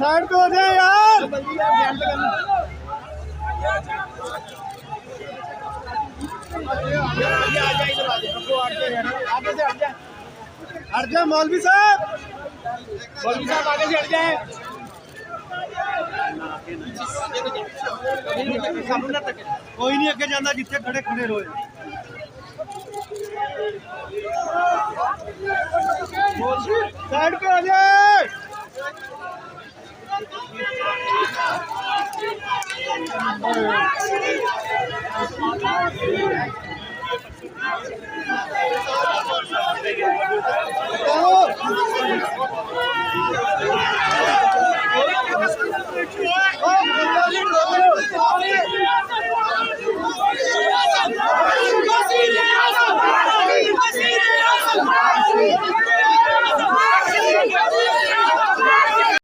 Side पे हो जाए यार। हट जाए मौलवी साहब, आगे से हट जाए। कोई नहीं अगे जाना, जिथे खड़े खड़े रहो। साइड पे हो जाए।